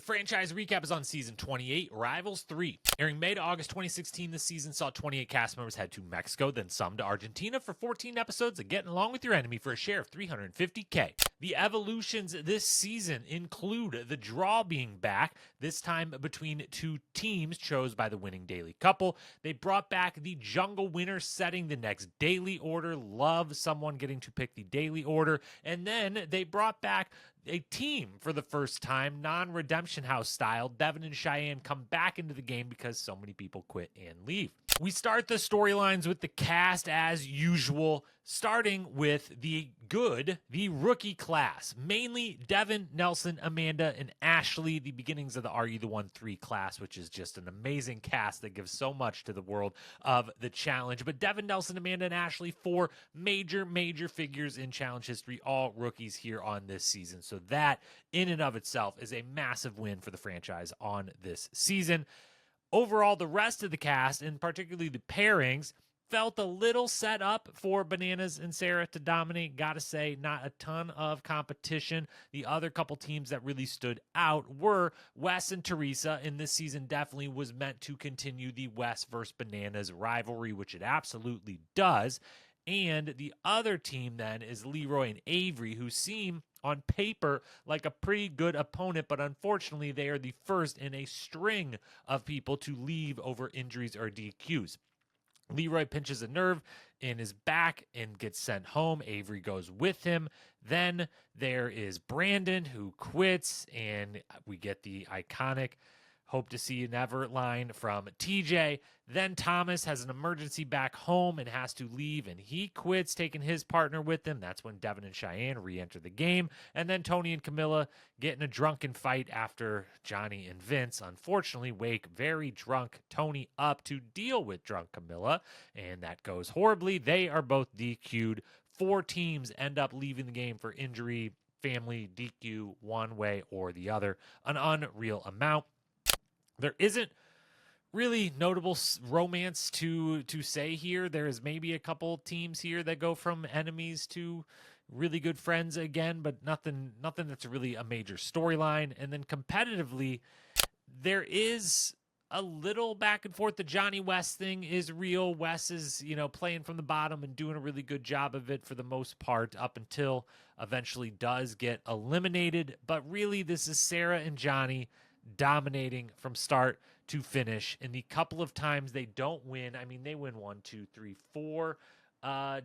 The franchise recap is on season 28, Rivals 3. Airing May to August 2016, this season saw 28 cast members head to Mexico, then some to Argentina for 14 episodes of Getting Along with Your Enemy for a share of $350K. The evolutions this season include the draw being back, this time between two teams chose by the winning daily couple. They brought back the jungle winner setting the next daily order. Love someone getting to pick the daily order. And then they brought back a team for the first time, non-Redemption House style. Devin and Cheyenne come back into the game because so many people quit and leave. We start the storylines with the cast as usual, starting with the rookie class. Mainly Devin, Nelson, Amanda, and Ashley, the beginnings of the Are You the One 3 class, which is just an amazing cast that gives so much to the world of the challenge. But Devin, Nelson, Amanda, and Ashley, four major figures in challenge history, all rookies here on this season. So that, in and of itself, is a massive win for the franchise on this season. Overall, the rest of the cast, and particularly the pairings, felt a little set up for Bananas and Sarah to dominate. Gotta say, not a ton of competition. The other couple teams that really stood out were Wes and Teresa, and this season definitely was meant to continue the Wes versus Bananas rivalry, which it absolutely does. And the other team then is Leroy and Avery, who seem on paper like a pretty good opponent, but unfortunately they are the first in a string of people to leave over injuries or DQs. Leroy pinches a nerve in his back and gets sent home. Avery goes with him. Then there is Brandon, who quits, and we get the iconic "Hope to see you never" line from TJ. Then Thomas has an emergency back home and has to leave, and he quits, taking his partner with him. That's when Devin and Cheyenne re-enter the game. And then Tony and Camilla get in a drunken fight after Johnny and Vince, unfortunately, wake very drunk Tony up to deal with drunk Camilla, and that goes horribly. They are both DQ'd. 4 teams end up leaving the game for injury, family, DQ, one way or the other. An unreal amount. There isn't really notable romance to say here. There is maybe a couple teams here that go from enemies to really good friends again, but nothing that's really a major storyline. And then competitively, there is a little back and forth. The Johnny West thing is real. Wes is, playing from the bottom and doing a really good job of it for the most part up until eventually does get eliminated. But really, this is Sarah and Johnny dominating from start to finish. And the couple of times they don't win, they win 4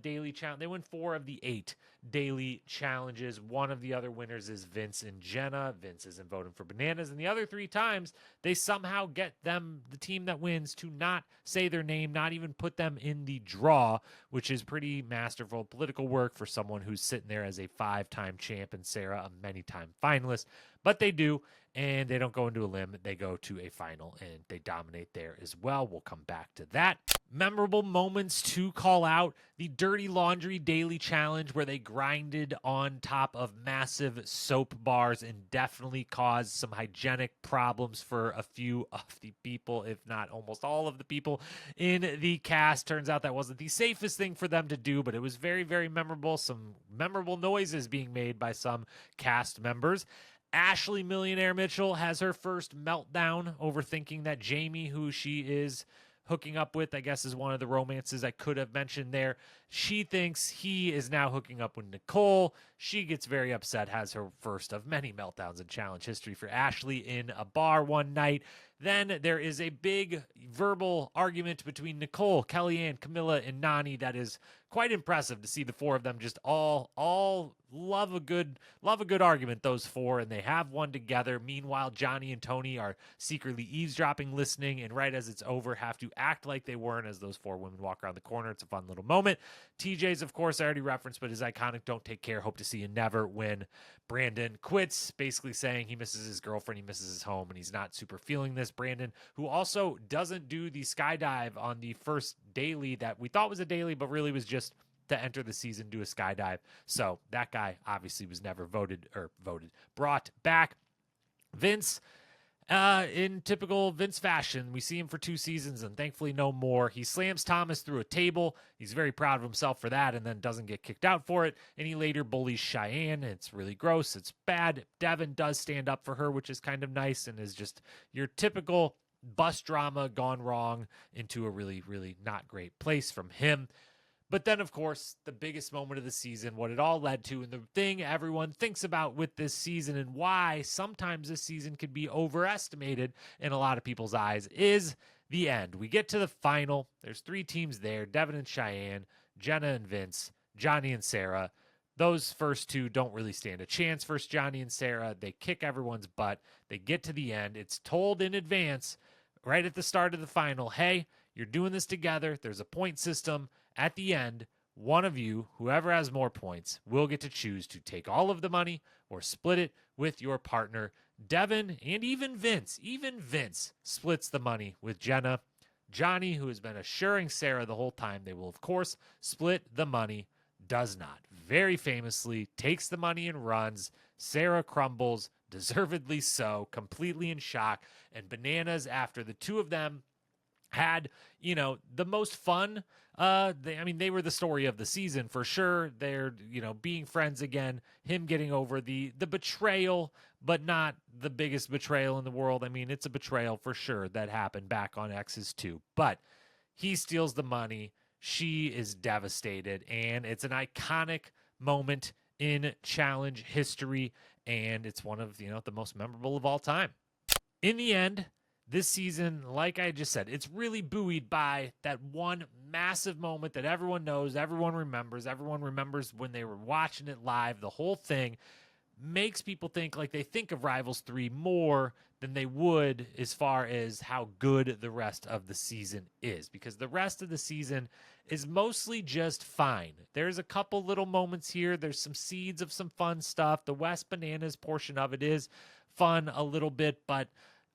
daily challenge. They win 4 of the 8 daily challenges. One of the other winners is Vince and Jenna. Vince isn't voting for Bananas. And the other 3 times, they somehow get them, the team that wins, to not say their name, not even put them in the draw, which is pretty masterful political work for someone who's sitting there as a 5-time champ and Sarah a many-time finalist. But they do, and they don't go into a limb. They go to a final, and they dominate there as well. We'll come back to that. Memorable moments to call out: the Dirty Laundry Daily Challenge, where they grinded on top of massive soap bars and definitely caused some hygienic problems for a few of the people, if not almost all of the people in the cast. Turns out that wasn't the safest thing for them to do, but it was very, very memorable. Some memorable noises being made by some cast members. Ashley Millionaire Mitchell has her first meltdown over thinking that Jamie, who she is hooking up with, I guess is one of the romances I could have mentioned there, she thinks he is now hooking up with Nicole. She gets very upset, has her first of many meltdowns in challenge history for Ashley in a bar one night. Then there is a big verbal argument between Nicole, Kellyanne, Camilla, and Nany that is quite impressive to see the 4 of them just all love a good argument, those 4, and they have one together. Meanwhile, Johnny and Tony are secretly eavesdropping, listening, and right as it's over have to act like they weren't as those 4 women walk around the corner. It's a fun little moment. TJ's, of course, I already referenced, but his iconic "Don't take care, hope to see you never" when Brandon quits, basically saying he misses his girlfriend, he misses his home, and he's not super feeling this. Brandon, who also doesn't do the skydive on the first daily that we thought was a daily, but really was just to enter the season, do a skydive. So that guy obviously was never brought back. Vince In typical Vince fashion, we see him for 2 seasons and thankfully no more. He slams Thomas through a table. He's very proud of himself for that and then doesn't get kicked out for it. And he later bullies Cheyenne. It's really gross. It's bad. Devin does stand up for her, which is kind of nice and is just your typical bus drama gone wrong into a really, really not great place from him. But then, of course, the biggest moment of the season, what it all led to, and the thing everyone thinks about with this season and why sometimes this season could be overestimated in a lot of people's eyes, is the end. We get to the final. There's 3 teams there, Devin and Cheyenne, Jenna and Vince, Johnny and Sarah. Those first 2 don't really stand a chance versus Johnny and Sarah. They kick everyone's butt. They get to the end. It's told in advance, right at the start of the final, hey, you're doing this together. There's a point system. At the end, one of you, whoever has more points, will get to choose to take all of the money or split it with your partner. Devin and even Vince splits the money with Jenna. Johnny, who has been assuring Sarah the whole time they will, of course, split the money, does not. Very famously, takes the money and runs. Sarah crumbles, deservedly so, completely in shock, and bananas after the 2 of them had, the most fun. They were the story of the season for sure. They're, being friends again, him getting over the betrayal, but not the biggest betrayal in the world. I mean, it's a betrayal for sure that happened back on X's too, but he steals the money. She is devastated, and it's an iconic moment in challenge history, and it's one of, the most memorable of all time. In the end, this season, like I just said, it's really buoyed by that one massive moment that everyone knows, everyone remembers when they were watching it live. The whole thing makes people think like they think of Rivals 3 more than they would as far as how good the rest of the season is, because the rest of the season is mostly just fine. There's a couple little moments here. There's some seeds of some fun stuff. The West Bananas portion of it is fun a little bit, but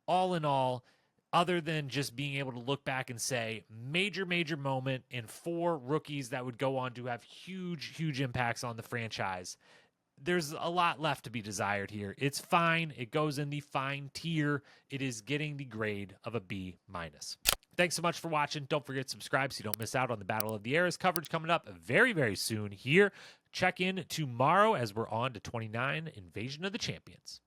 all in all, other than just being able to look back and say major moment in 4 rookies that would go on to have huge impacts on the franchise, there's a lot left to be desired here. It's fine. It goes in the fine tier. It is getting the grade of a B-. Thanks so much for watching. Don't forget to subscribe so you don't miss out on the Battle of the Eras coverage coming up very soon here. Check in tomorrow as we're on to 29 Invasion of the Champions.